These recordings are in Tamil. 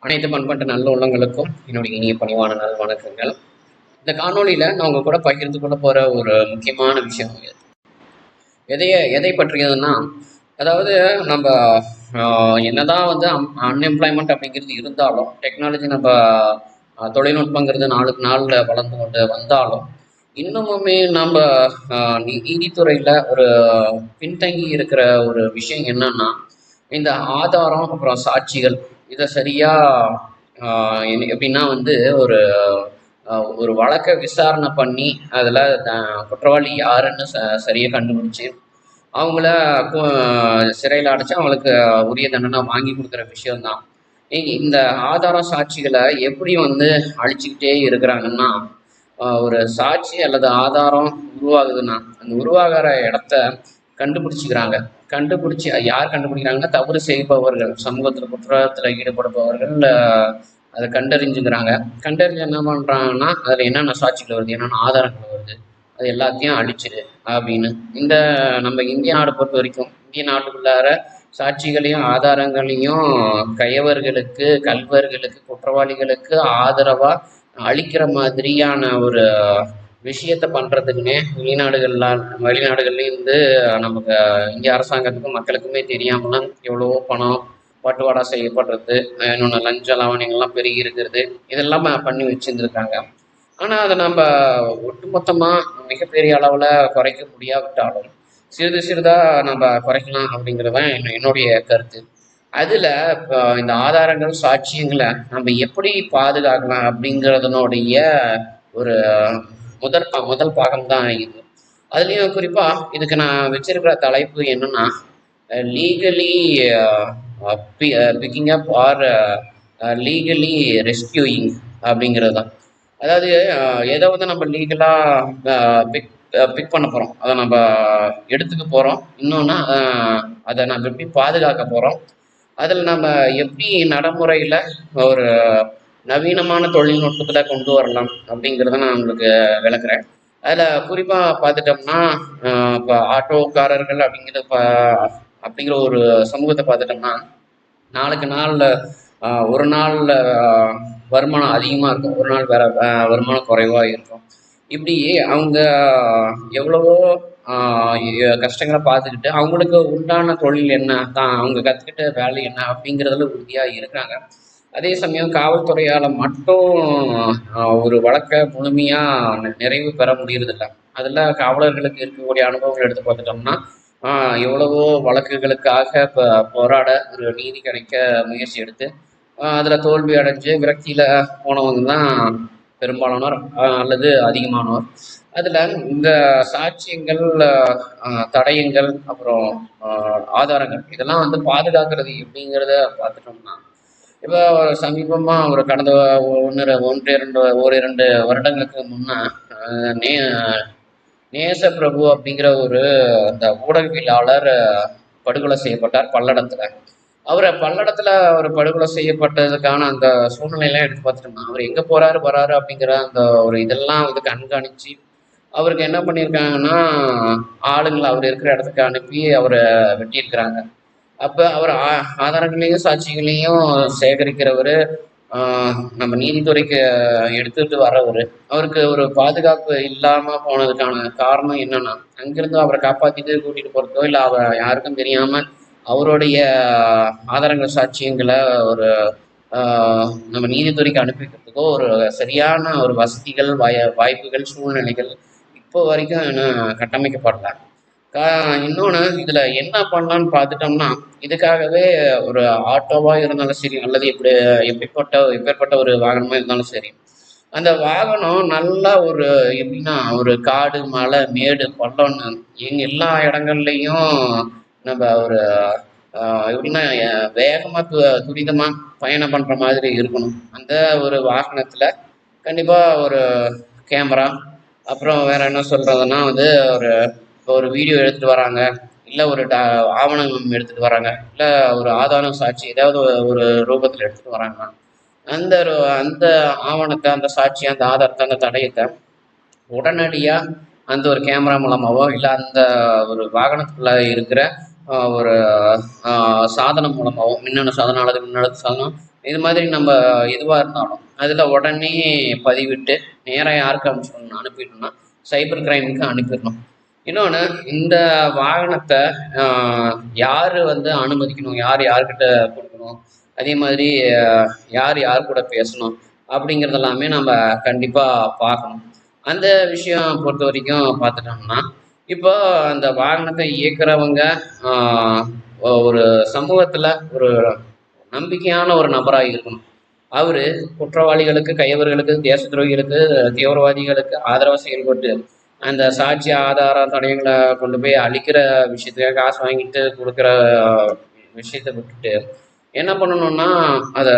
அனைத்து பண்பட்ட நல்ல உள்ளங்களுக்கும் என்னுடைய இனிய பணிவான நல் வணக்கங்கள். இந்த காணொளியில நான் உங்க கூட பகிர்ந்து கொள்ள போற ஒரு முக்கியமான விஷயம் எதை பற்றியதுன்னா, அதாவது நம்ம என்னதான் வந்து அன்எம்ப்ளாய்மெண்ட் அப்படிங்கிறது இருந்தாலும், டெக்னாலஜி நம்ம தொழில்நுட்பங்கிறது நாளுக்கு நாள் வளர்ந்து கொண்டு வந்தாலும், இன்னமுமே நம்ம நீதித்துறையில ஒரு பின்தங்கி இருக்கிற ஒரு விஷயம் என்னன்னா, இந்த ஆதாரம் அப்புறம் சாட்சிகள் இதை சரியா எப்படின்னா வந்து ஒரு ஒரு வழக்கை விசாரணை பண்ணி அதில் குற்றவாளி யாருன்னு சரியாக கண்டுபிடிச்சி அவங்கள சிறையில் அடைச்சி அவங்களுக்கு உரிய தண்டனை வாங்கி கொடுக்குற விஷயம்தான். இந்த ஆதார சாட்சிகளை எப்படி வந்து அழிச்சுக்கிட்டே இருக்கிறாங்கன்னா, ஒரு சாட்சி அல்லது ஆதாரம் உருவாகுதுன்னா அந்த உருவாகிற இடத்த கண்டுபிடிச்சிக்கிறாங்க. கண்டுபிடிச்சி யார் கண்டுபிடிக்கிறாங்கன்னா, தவறு செய்பவர்கள், சமூகத்தில் குற்றத்தில் ஈடுபடுபவர்கள் அதை கண்டறிஞ்சுக்கிறாங்க. கண்டறிஞ்சு என்ன பண்ணுறாங்கன்னா, அதில் என்னென்ன சாட்சிகள் வருது, என்னென்ன ஆதாரங்கள் வருது, அது எல்லாத்தையும் அழிச்சிடு அப்படின்னு. இந்த நம்ம இந்திய நாடு பொறுத்த வரைக்கும், இந்திய நாட்டுக்குள்ளார சாட்சிகளையும் ஆதாரங்களையும் கயவர்களுக்கு, கல்வர்களுக்கு, குற்றவாளிகளுக்கு ஆதரவாக அழிக்கிற மாதிரியான ஒரு விஷயத்த பண்ணுறதுக்குன்னே வெளிநாடுகள்லேருந்து நமக்கு இந்திய அரசாங்கத்துக்கும் மக்களுக்குமே தெரியாமலாம் எவ்வளவோ பணம் பட்டுவாடா செய்யப்படுறது, இன்னொன்று லஞ்ச லாவணியங்கள்லாம் பெருகி இருக்கிறது, இதெல்லாம் பண்ணி வச்சுருந்துருக்காங்க. ஆனால் அதை நம்ம ஒட்டுமொத்தமாக மிகப்பெரிய அளவில் குறைக்க முடியாவிட்டாலும் சிறிது சிறிதாக நம்ம குறைக்கலாம் அப்படிங்கிறது தான் என்னுடைய கருத்து. அதில் இந்த ஆதாரங்கள் சாட்சியங்களை நம்ம எப்படி பாதுகாக்கலாம் அப்படிங்கிறதுனுடைய ஒரு முதல் பாகம் தான் இது. அதுலேயும் குறிப்பாக இதுக்கு நான் வச்சிருக்கிற தலைப்பு என்னன்னா, legally picking up or legally rescuing அப்படிங்கிறது தான். அதாவது எதை வந்து நம்ம லீகலாக பிக் பண்ண போகிறோம், அதை நம்ம எடுத்துக்க போகிறோம், இன்னொன்று அதை நம்ம எப்படி பாதுகாக்க போகிறோம், அதில் நம்ம எப்படி நடைமுறையில் ஒரு நவீனமான தொழில்நுட்பத்தில் கொண்டு வரலாம் அப்படிங்கிறத நான் உங்களுக்கு விளக்குறேன். அதில் குறிப்பாக பார்த்துட்டோம்னா, இப்போ ஆட்டோக்காரர்கள் அப்படிங்கிற ஒரு சமூகத்தை பார்த்துட்டோம்னா, நாளுக்கு நாளில் ஒரு நாளில் வருமானம் அதிகமாக இருக்கும், ஒரு நாள் வேற வருமானம் குறைவாக இருக்கும். இப்படி அவங்க எவ்வளவோ கஷ்டங்களை பார்த்துக்கிட்டு அவங்களுக்கு உண்டான தொழில் என்ன தான், அவங்க கற்றுக்கிட்ட வேலை என்ன அப்படிங்கிறதுல உறுதியாக இருக்கிறாங்க. அதே சமயம் காவல்துறையால் மட்டும் ஒரு வழக்கை முழுமையாக நிறைவு பெற முடியறதில்லை. அதில் காவலர்களுக்கு இருக்கக்கூடிய அனுபவங்கள் எடுத்து பார்த்துட்டோம்னா, எவ்வளவோ வழக்குகளுக்காக இப்போ போராட ஒரு நீதி கிடைக்க முயற்சி எடுத்து அதில் தோல்வி அடைஞ்சு விரக்தியில் போனவங்க தான் பெரும்பாலானோர் அல்லது அதிகமானோர். அதில் இந்த சாட்சியங்கள், தடயங்கள், அப்புறம் ஆதாரங்கள் இதெல்லாம் வந்து பாதுகாக்கிறது எப்படிங்கிறத பார்த்துட்டோம்னா, இப்போ சமீபமாக ஒரு கடந்த இரண்டு வருடங்களுக்கு முன்னே நேச பிரபு அப்படிங்கிற ஒரு அந்த ஊடகவியலாளர் படுகொலை செய்யப்பட்டார் பல்லடத்தில். பல்லடத்தில் அவர் படுகொலை செய்யப்பட்டதுக்கான அந்த சூழ்நிலையெல்லாம் எடுத்து பார்த்துட்டோம்னா, அவர் எங்கே போகிறாரு வராரு அப்படிங்கிற அந்த ஒரு இதெல்லாம் வந்து கண்காணித்து அவருக்கு என்ன பண்ணியிருக்காங்கன்னா, ஆளுங்களை அவர் இருக்கிற இடத்துக்கு அனுப்பி அவரை வெட்டியிருக்கிறாங்க. அப்போ அவர் ஆதாரங்களையும் சாட்சிகளையும் சேகரிக்கிறவர், நம்ம நீதித்துறைக்கு எடுத்துகிட்டு வர்றவர், அவருக்கு ஒரு பாதுகாப்பு இல்லாமல் போனதுக்கான காரணம் என்னன்னா, அங்கிருந்து அவரை காப்பாற்றிட்டு கூட்டிகிட்டு போகிறதோ இல்லை யாருக்கும் தெரியாமல் அவருடைய ஆதாரங்கள் சாட்சியங்களை ஒரு நம்ம நீதித்துறைக்கு அனுப்பி வைக்கிறதுக்கோ ஒரு சரியான ஒரு வசதிகள், வாய்ப்புகள், சூழ்நிலைகள் இப்போ வரைக்கும் இன்னும் கட்டமைக்கப்படல. இன்னொன்று இதில் என்ன பண்ணலான்னு பார்த்துட்டோம்னா, இதுக்காகவே ஒரு ஆட்டோவாக இருந்தாலும் சரி, அல்லது எப்பேற்பட்ட ஒரு வாகனமாக இருந்தாலும் சரி, அந்த வாகனம் நல்லா ஒரு எப்படின்னா ஒரு காடு, மலை, மேடு, பள்ளம்னு எல்லா இடங்கள்லையும் நம்ம ஒரு எப்படின்னா வேகமாக துரிதமாக பயணம் பண்ணுற மாதிரி இருக்கணும். அந்த ஒரு வாகனத்தில் கண்டிப்பாக ஒரு கேமரா, அப்புறம் வேற என்ன சொல்கிறதுனா வந்து ஒரு வீடியோ எடுத்துகிட்டு வராங்க, இல்லை ஒரு ஆவணம் எடுத்துகிட்டு வராங்க, இல்லை ஒரு ஆதாரம் சாட்சி ஏதாவது ஒரு ரூபத்தில் எடுத்துகிட்டு வராங்கன்னா, அந்த ஆவணத்தை, அந்த சாட்சி, அந்த ஆதாரத்தை, அந்த தடயத்தை உடனடியாக அந்த ஒரு கேமரா மூலமாகவோ இல்லை அந்த ஒரு வாகனத்துக்குள்ள இருக்கிற ஒரு சாதனம் மூலமாகவோ, மின்னணு சாதனம் அல்லது மின்னணு சாதனம் இது மாதிரி நம்ம எதுவாக இருந்தாலும் அதில் உடனே பதிவிட்டு நேராக யாருக்கு அனுப்பிடணும்னா சைபர் கிரைமுக்கு அனுப்பிடணும். இன்னொன்று, இந்த வாகனத்தை யார் வந்து அனுமதிக்கணும், யார் யார்கிட்ட கொடுக்கணும், அதே மாதிரி யார் யார் கூட பேசணும் அப்படிங்கிறதெல்லாமே நம்ம கண்டிப்பாக பார்க்கணும். அந்த விஷயம் பொறுத்த வரைக்கும் பார்த்துட்டோம்னா, இப்போ அந்த வாகனத்தை இயக்குறவங்க ஒரு சமூகத்தில் ஒரு நம்பிக்கையான ஒரு நபராக இருக்கணும். அவரு குற்றவாளிகளுக்கு, கையவர்களுக்கு, தேச துரோகிகளுக்கு, தீவிரவாதிகளுக்கு ஆதரவாக செயல்பட்டு அந்த சாட்சி ஆதார தடயங்களை கொண்டு போய் அழிக்கிற விஷயத்துக்காக காசு வாங்கிட்டு கொடுக்குற விஷயத்தை விட்டுட்டு என்ன பண்ணணும்னா, அதை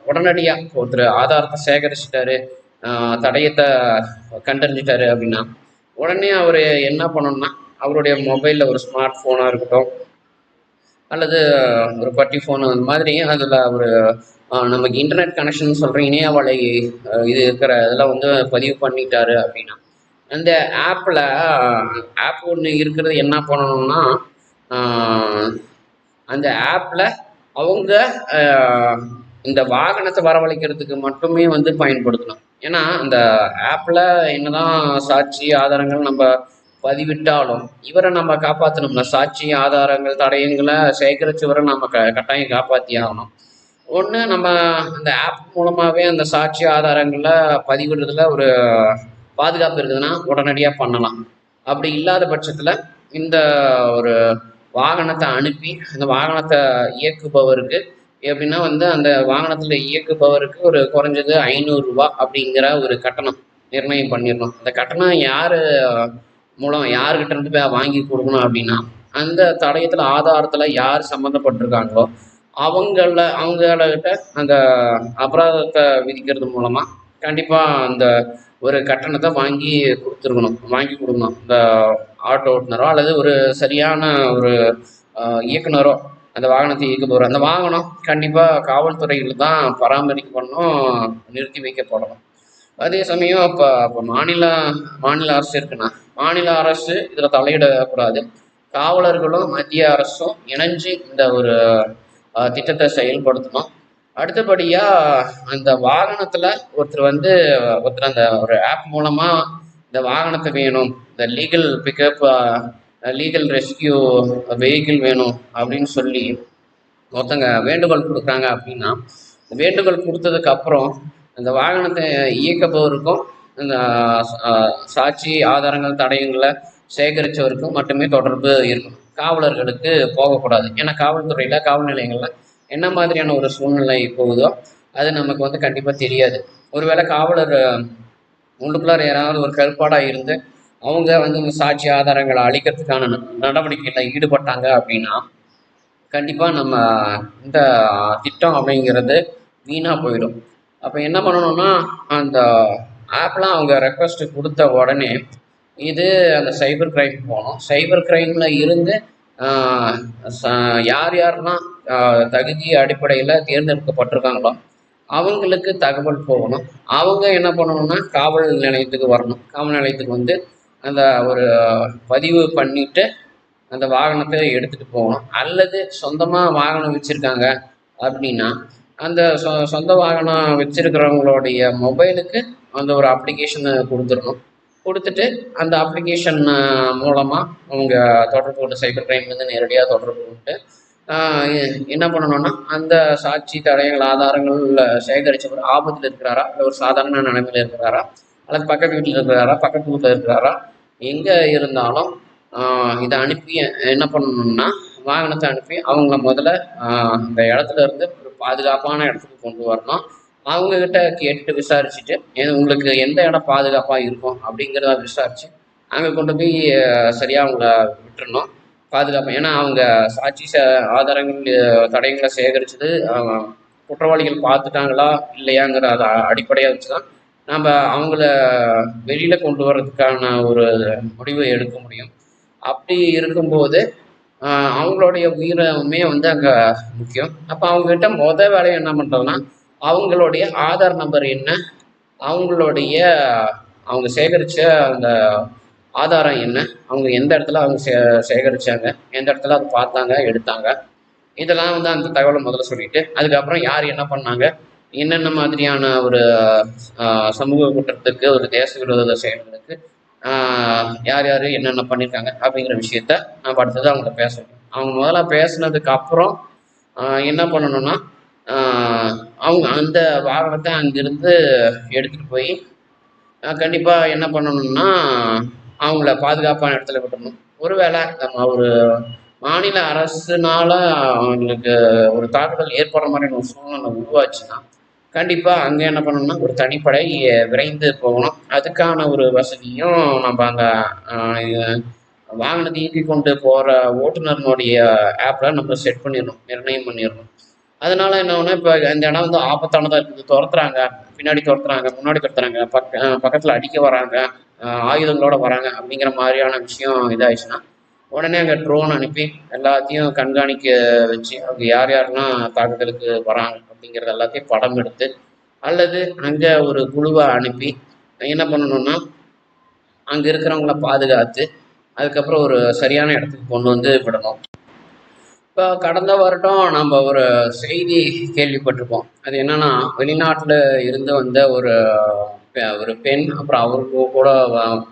உடனடியாக ஒருத்தர் ஆதாரத்தை சேகரிச்சிட்டாரு, தடயத்தை கண்டறிஞ்சிட்டாரு அப்படின்னா உடனே அவர் என்ன பண்ணணும்னா அவருடைய மொபைலில் ஒரு ஸ்மார்ட் ஃபோனாக இருக்கட்டும் அல்லது ஒரு பட்டி ஃபோன் அந்த மாதிரி அதில் ஒரு நமக்கு இன்டர்நெட் கனெக்ஷன் சொல்கிற இணையவலை இது இருக்கிற இதெல்லாம் வந்து பதிவு பண்ணிட்டாரு அப்படின்னா அந்த ஆப் ஒன்று இருக்கிறது என்ன பண்ணணும்னா அந்த ஆப்பில் அவங்க இந்த வாகனத்தை வரவழைக்கிறதுக்கு மட்டுமே வந்து பயன்படுத்தணும். ஏன்னா அந்த ஆப்பில் என்னதான் சாட்சி ஆதாரங்கள் நம்ம பதிவிட்டாலும் இவரை நம்ம காப்பாற்றணும்னா சாட்சி ஆதாரங்கள் தடயங்களை சேகரிச்சவரை நம்ம கட்டாயம் காப்பாற்றி ஆகணும். ஒன்று, நம்ம அந்த ஆப் மூலமாகவே அந்த சாட்சி ஆதாரங்களை பதிவிடுறதுல ஒரு பாதுகாப்பு இருக்குதுன்னா உடனடியாக பண்ணலாம். அப்படி இல்லாத பட்சத்தில் இந்த ஒரு வாகனத்தை அனுப்பி அந்த வாகனத்தை இயக்குபவருக்கு எப்படின்னா வந்து அந்த வாகனத்தில் இயக்குபவருக்கு ஒரு குறைஞ்சது 500 ரூபா அப்படிங்கிற ஒரு கட்டணம் நிர்ணயம் பண்ணிடணும். அந்த கட்டணம் யார் மூலம் யாருக்கிட்ட இருந்து போய் வாங்கி கொடுக்கணும் அப்படின்னா அந்த தடயத்தில் ஆதாரத்தில் யார் சம்மந்தப்பட்டிருக்காங்களோ அவங்கக்கிட்ட அந்த அபராதத்தை விதிக்கிறது மூலமாக கண்டிப்பாக அந்த ஒரு கட்டணத்தை வாங்கி கொடுக்கணும். இந்த ஆட்டோ ஓட்டுநரோ அல்லது ஒரு சரியான ஒரு இயக்குனரோ அந்த வாகனத்தை இயக்குபவர் அந்த வாகனம் கண்டிப்பாக காவல்துறையில் தான் பராமரிக்கப்படணும், நிறுத்தி வைக்கப்படணும். அதே சமயம் இப்போ மாநில அரசு இருக்குன்னா மாநில அரசு இதில் தலையிடக்கூடாது. காவலர்களும் மத்திய அரசும் இணைஞ்சு இந்த ஒரு திட்டத்தை செயல்படுத்தணும். அடுத்தபடியாக அந்த வாகனத்தில் ஒருத்தர் அந்த ஒரு ஆப் மூலமாக இந்த வாகனத்தை வேணும், இந்த legal pickup legal rescue vehicle வேணும் அப்படின்னு சொல்லி ஒருத்தங்க வேண்டுகோள் கொடுக்குறாங்க அப்படின்னா வேண்டுகோள் கொடுத்ததுக்கப்புறம் அந்த வாகனத்தை இயக்குபவருக்கும் இந்த சாட்சி ஆதாரங்கள் தடயங்களை சேகரித்தவருக்கும் மட்டுமே தொடர்பு இருக்கணும். காவலர்களுக்கு போகக்கூடாது. ஏன்னா காவல்துறையில் காவல் நிலையங்களில் என்ன மாதிரியான ஒரு சூழ்நிலை போகுதோ அது நமக்கு வந்து கண்டிப்பாக தெரியாது. ஒருவேளை காவலர் உள்ளுக்குள்ளார யாராவது ஒரு கருப்பாடாக இருந்து அவங்க வந்து சாட்சி ஆதாரங்களை அழிக்கிறதுக்கான நடவடிக்கையில் ஈடுபட்டாங்க அப்படின்னா கண்டிப்பாக நம்ம இந்த திட்டம் அப்படிங்கிறது வீணாக போயிடும். அப்போ என்ன பண்ணணும்னா அந்த ஆப்லாம் அவங்க ரெக்வஸ்ட் கொடுத்த உடனே இது அந்த சைபர் கிரைம் போகணும். சைபர் கிரைமில் இருந்து யாரெல்லாம் தகுதி அடிப்படையில் தேர்ந்தெடுக்கப்பட்டிருக்காங்களோ அவங்களுக்கு தகவல் போகணும். அவங்க என்ன பண்ணணும்னா காவல் நிலையத்துக்கு வரணும். காவல் நிலையத்துக்கு வந்து அந்த ஒரு பதிவு பண்ணிவிட்டு அந்த வாகனத்தை எடுத்துகிட்டு போகணும். அல்லது சொந்தமாக வாகனம் வச்சுருக்காங்க அப்படின்னா அந்த சொந்த வாகனம் வச்சுருக்கிறவங்களுடைய மொபைலுக்கு அந்த ஒரு அப்ளிகேஷனை கொடுத்துட்டு அந்த அப்ளிகேஷன் மூலமாக அவங்க தொடர்பு கொண்டு சைபர் கிரைம்லேருந்து நேரடியாக தொடர்பு கொண்டு என்ன பண்ணணும்னா அந்த சாட்சி தடயங்கள் ஆதாரங்கள் சேகரித்த ஒரு ஆபத்தில் இருக்கிறாரா, இல்லை ஒரு சாதாரண நிலைமையில் இருக்கிறாரா, அல்லது பக்கத்து வீட்டில் இருக்கிறாரா, பக்கத்து வீட்டில் இருக்கிறாரா, எங்கே இருந்தாலும் இதை அனுப்பி என்ன பண்ணணும்னா வாகனத்தை அனுப்பி அவங்கள முதல்ல அந்த இடத்துல இருந்து ஒரு பாதுகாப்பான இடத்துக்கு கொண்டு வரணும். அவங்கக்கிட்ட கேட்டுட்டு விசாரிச்சுட்டு உங்களுக்கு எந்த இடம் பாதுகாப்பாக இருக்கும் அப்படிங்கிறத விசாரித்து அங்கே கொண்டு போய் சரியாக அவங்கள விட்டுறணும் பாதுகாப்பு. ஏன்னா அவங்க சாட்சி ஆதாரங்கள் தடயங்களை சேகரித்தது குற்றவாளிகள் பார்த்துட்டாங்களா இல்லையாங்கிற அதை அடிப்படையாக வச்சு தான் நம்ம அவங்கள வெளியில் கொண்டு வர்றதுக்கான ஒரு முடிவை எடுக்க முடியும். அப்படி இருக்கும்போது அவங்களுடைய உயிரமே வந்து அங்கே முக்கியம். அப்போ அவங்ககிட்ட மொதல் வேலையை என்ன பண்ணுறதுன்னா அவங்களுடைய ஆதார் நம்பர் என்ன, அவங்க சேகரித்த அந்த ஆதாரம் என்ன, அவங்க எந்த இடத்துல அவங்க சேகரித்தாங்க, எந்த இடத்துல அதை பார்த்தாங்க எடுத்தாங்க, இதெல்லாம் வந்து அந்த தகவலை முதல்ல சொல்லிட்டு, அதுக்கப்புறம் யார் என்ன பண்ணாங்க, என்னென்ன மாதிரியான ஒரு சமூக குற்றத்துக்கு, ஒரு தேச விரோத செயல்களுக்கு யார் யார் என்னென்ன பண்ணியிருக்காங்க அப்படிங்கிற விஷயத்த நம்ம அடுத்தது அவங்கள பேசணும். அவங்க முதல்ல பேசுனதுக்கு அப்புறம் என்ன பண்ணணும்னா, அவங்க அந்த வாகனத்தை அங்கிருந்து எடுத்துட்டு போய் கண்டிப்பா என்ன பண்ணணும்னா, அவங்கள பாதுகாப்பான இடத்துல விடணும். ஒருவேளை நம்ம ஒரு மாநில அரசுனால அவங்களுக்கு ஒரு தாக்குதல் ஏற்படுற மாதிரியான ஒரு சூழ்நிலை உருவாச்சுன்னா, கண்டிப்பா அங்க என்ன பண்ணணும்னா, ஒரு தனிப்படை விரைந்து போகணும். அதுக்கான ஒரு வசதியும் நம்ம அந்த அ வாகனத்தை இயக்கிக் கொண்டு போற ஓட்டுநரினுடைய ஆப்ல நம்ம செட் பண்ணிடணும். நிர்ணயம் பண்ணிடணும். அதனால என்ன ஆகும்னா, இப்ப இந்த இடம் வந்து ஆபத்தானதா இருக்குது. தொரத்துறாங்க, பின்னாடி தொரத்துறாங்க, முன்னாடி தொரத்துறாங்க, பக்கத்துல அடிக்க வராங்க, ஆயுதங்களோட வராங்க அப்படிங்கிற மாதிரியான விஷயம் இதாயிடுச்சுன்னா, உடனே அங்க ட்ரோன் அனுப்பி எல்லாத்தையும் கண்காணிக்க வச்சு, அவங்க யார் யாரெல்லாம் தாக்குதலுக்கு வராங்க அப்படிங்கிறது எல்லாத்தையும் படம் எடுத்து, அல்லது அங்க ஒரு குழுவ அனுப்பி என்ன பண்ணணும்னா, அங்க இருக்கிறவங்கள பாதுகாத்து, அதுக்கப்புறம் ஒரு சரியான இடத்துக்கு கொண்டு வந்து விடணும். இப்போ கடந்த வருடம் நம்ம ஒரு செய்தி கேள்விப்பட்டிருப்போம். அது என்னன்னா, வெளிநாட்டுல இருந்து வந்த ஒரு பெண், அப்புறம் அவருக்கு கூட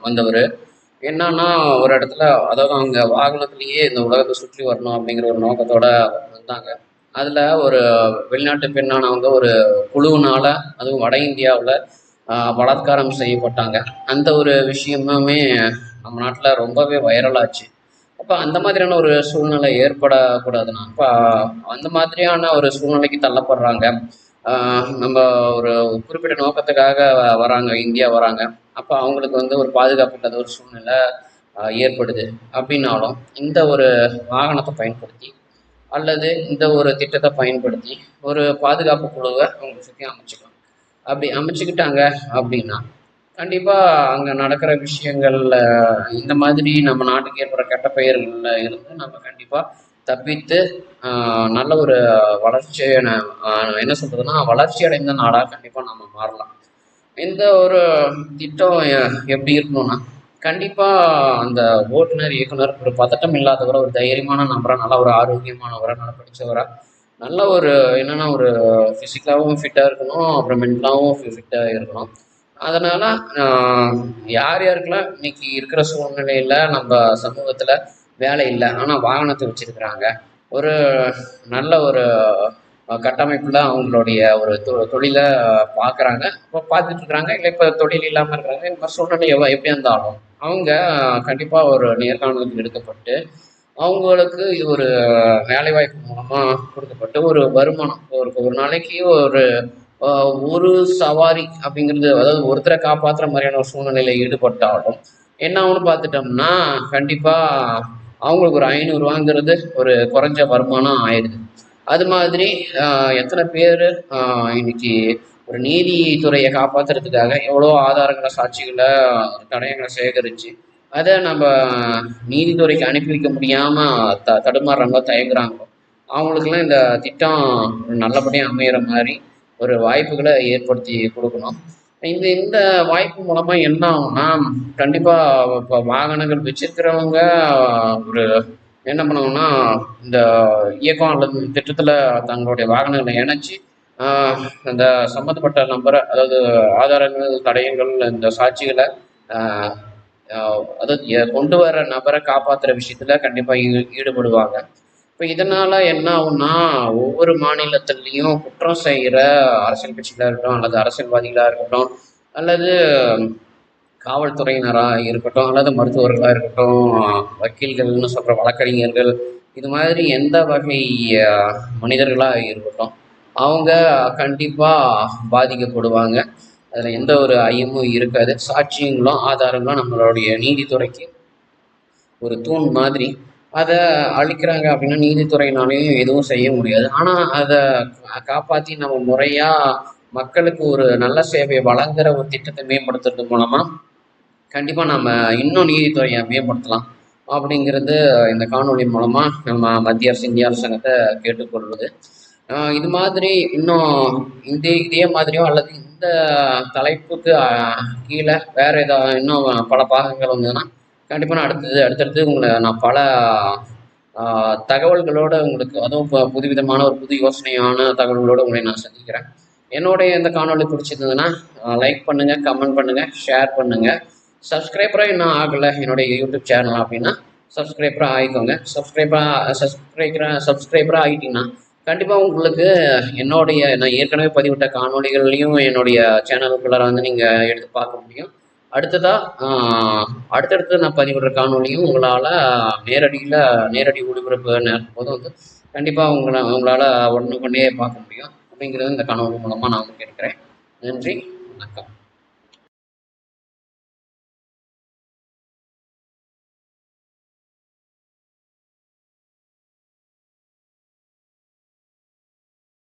வந்தவரு. என்னன்னா, ஒரு இடத்துல அதாவது அவங்க வாகனத்திலேயே இந்த உலகத்தை சுற்றி வரணும் அப்படிங்கிற ஒரு நோக்கத்தோட வந்தாங்க. அதுல ஒரு வெளிநாட்டு பெண்ணானவங்க ஒரு குழுவினால, அதுவும் வட இந்தியாவுல பலாத்காரம் செய்யப்பட்டாங்க. அந்த ஒரு விஷயமுமே நம்ம நாட்டுல ரொம்பவே வைரல் ஆச்சு. அப்ப அந்த மாதிரியான ஒரு சூழ்நிலை ஏற்படக்கூடாதுன்னா, அப்ப அந்த மாதிரியான ஒரு சூழ்நிலைக்கு தள்ளப்படுறாங்க. நம்ம ஒரு குறிப்பிட்ட நோக்கத்துக்காக வராங்க, இந்தியா வராங்க. அப்ப அவங்களுக்கு வந்து ஒரு பாதுகாப்பு இல்லாத ஒரு சூழ்நிலை ஏற்படுது அப்படின்னாலும், இந்த ஒரு வாகனத்தை பயன்படுத்தி, அல்லது இந்த ஒரு திட்டத்தை பயன்படுத்தி, ஒரு பாதுகாப்பு குழுவை அவங்க சுத்தி அமைச்சுக்கலாம். அப்படி அமைச்சுக்கிட்டாங்க அப்படின்னா, கண்டிப்பா அங்க நடக்கிற விஷயங்கள்ல இந்த மாதிரி நம்ம நாட்டுக்கு ஏற்படுற கெட்ட பெயர்கள்ல இருந்து நம்ம கண்டிப்பா தப்பித்து நல்ல ஒரு வளர்ச்சியை என்ன சொல்றதுன்னா, வளர்ச்சி அடைந்த நாடா கண்டிப்பா நம்ம மாறலாம். இந்த ஒரு திட்டம் எப்படி இருக்கணும்னா, கண்டிப்பா அந்த ஓட்டுநர், இயக்குனர் ஒரு பதட்டம் இல்லாதவரா, ஒரு தைரியமான நபரா, நல்ல ஒரு ஆரோக்கியமானவரா, நல்லா படிச்சவரா, நல்ல ஒரு என்னன்னா ஒரு ஃபிசிக்கலாவும் ஃபிட்டா இருக்கணும், அப்புறம் மென்டலாவும் ஃபிட்டா இருக்கணும். அதனால யார் யாருக்கெல்லாம் இன்னைக்கு இருக்கிற சூழ்நிலையில நம்ம சமூகத்துல வேலை இல்ல, ஆனா வாகனத்தை வச்சிருக்கிறாங்க, ஒரு நல்ல ஒரு கட்டமைப்புல அவங்களுடைய ஒரு தொழிலை பார்க்குறாங்க, இப்போ பார்த்துட்டு இருக்கிறாங்க, இல்லை இப்போ தொழில் இல்லாமல் இருக்கிறாங்க, இந்த மாதிரி சூழ்நிலை எப்படி இருந்தாலும் அவங்க கண்டிப்பா ஒரு நேர்காணலுக்கு எடுக்கப்பட்டு, அவங்களுக்கு இது ஒரு வேலைவாய்ப்பு மூலமா கொடுக்கப்பட்டு ஒரு வருமானம், ஒரு ஒரு நாளைக்கு ஒரு சவாரி அப்படிங்கிறது, அதாவது ஒருத்தரை காப்பாத்துற மாதிரியான ஒரு சூழ்நிலையில ஈடுபட்டாலும் என்ன ஆகும்னு பார்த்துட்டோம்னா, கண்டிப்பா அவங்களுக்கு ஒரு 500 ரூபாங்கிறது ஒரு குறைஞ்ச வருமானம் ஆயிடுது. அது மாதிரி எத்தனை பேர் இன்னைக்கு ஒரு நீதித்துறையை காப்பாத்துறதுக்காக எவ்வளோ ஆதாரங்களை, சாட்சிகளை, தடயங்களை சேகரிச்சு அதை நம்ம நீதித்துறைக்கு அனுப்பி வைக்க முடியாம தடுமாறுறாங்களோ, தயங்குறாங்களோ, அவங்களுக்கெல்லாம் இந்த திட்டம் நல்லபடியாக அமையிற மாதிரி ஒரு வாய்ப்புகளை ஏற்படுத்தி கொடுக்கணும். இந்த இந்த வாய்ப்பு மூலமா என்ன ஆகும்னா, கண்டிப்பா இப்போ வாகனங்கள் வச்சிருக்கிறவங்க ஒரு என்ன பண்ணுவாங்கன்னா, இந்த இயக்கம் அல்லது திட்டத்துல தங்களுடைய வாகனங்களை இணைச்சு அந்த சம்மந்தப்பட்ட நம்பரை, அதாவது ஆதாரங்கள், தடயங்கள், இந்த சாட்சிகளை ஆஹ் அதாவது கொண்டு வர நபரை காப்பாத்துற விஷயத்துல கண்டிப்பா ஈடுபடுவாங்க. இப்ப இதனால என்ன ஆகும்னா, ஒவ்வொரு மாநிலத்திலையும் குற்றம் செய்கிற அரசியல் கட்சிகளா இருக்கட்டும், அல்லது அரசியல்வாதிகளா இருக்கட்டும், அல்லது காவல்துறையினரா இருக்கட்டும், அல்லது மருத்துவர்களா இருக்கட்டும், வக்கீல்கள்னு சொல்ற வழக்கறிஞர்கள், இது மாதிரி எந்த வகை மனிதர்களா இருக்கட்டும், அவங்க கண்டிப்பா பாதிக்கப்படுவாங்க. அதுல எந்த ஒரு ஐயமும் இருக்காது. சாட்சியங்களும் ஆதாரங்களும் நம்மளுடைய நீதித்துறைக்கு ஒரு தூண் மாதிரி. அதை அழிக்கிறாங்க அப்படின்னா நீதித்துறையினாலையும் எதுவும் செய்ய முடியாது. ஆனா அதை காப்பாத்தி நம்ம முறையா மக்களுக்கு ஒரு நல்ல சேவையை வழங்குற ஒரு திட்டத்தை மேம்படுத்துறது மூலமா கண்டிப்பா நம்ம இன்னும் நீதித்துறையை மேம்படுத்தலாம் அப்படிங்கிறது இந்த காணொலி மூலமா நம்ம மத்திய அரசு, இந்திய அரசாங்கத்தை கேட்டுக்கொள்வது. இது மாதிரி இன்னும் இதே மாதிரியோ அல்லது இந்த தலைப்புக்கு கீழே வேற ஏதாவது இன்னும் பல பாகங்கள் வந்ததுன்னா கண்டிப்பா நான் அடுத்தடுத்து உங்களை நான் பல தகவல்களோடு உங்களுக்கு அதுவும் இப்போ புதுவிதமான ஒரு புது யோசனையான தகவல்களோடு உங்களை நான் சந்திக்கிறேன். என்னுடைய இந்த காணொளி பிடிச்சிருந்ததுன்னா லைக் பண்ணுங்கள், கமெண்ட் பண்ணுங்கள், ஷேர் பண்ணுங்கள். சப்ஸ்கிரைபராக இன்னும் ஆகலை என்னுடைய யூடியூப் சேனல் அப்படின்னா சப்ஸ்கிரைபராக ஆகிக்கோங்க. சப்ஸ்கிரைபராக ஆகிட்டிங்கன்னா கண்டிப்பாக உங்களுக்கு என்னுடைய நான் ஏற்கனவே பதிவிட்ட காணொளிகள்லையும் என்னுடைய சேனலுக்குள்ளார வந்து நீங்கள் எடுத்து பார்க்க முடியும். அடுத்தடுத்து நான் பதிவிடுற காணொலியும் உங்களால் நேரடி ஒளிபரப்பு நேரம் போது வந்து கண்டிப்பாக உங்களால் உடனுக்குடனே பார்க்க முடியும் அப்படிங்கிறது இந்த காணொலி மூலமாக நான் வந்து கேட்குறேன். நன்றி, வணக்கம்.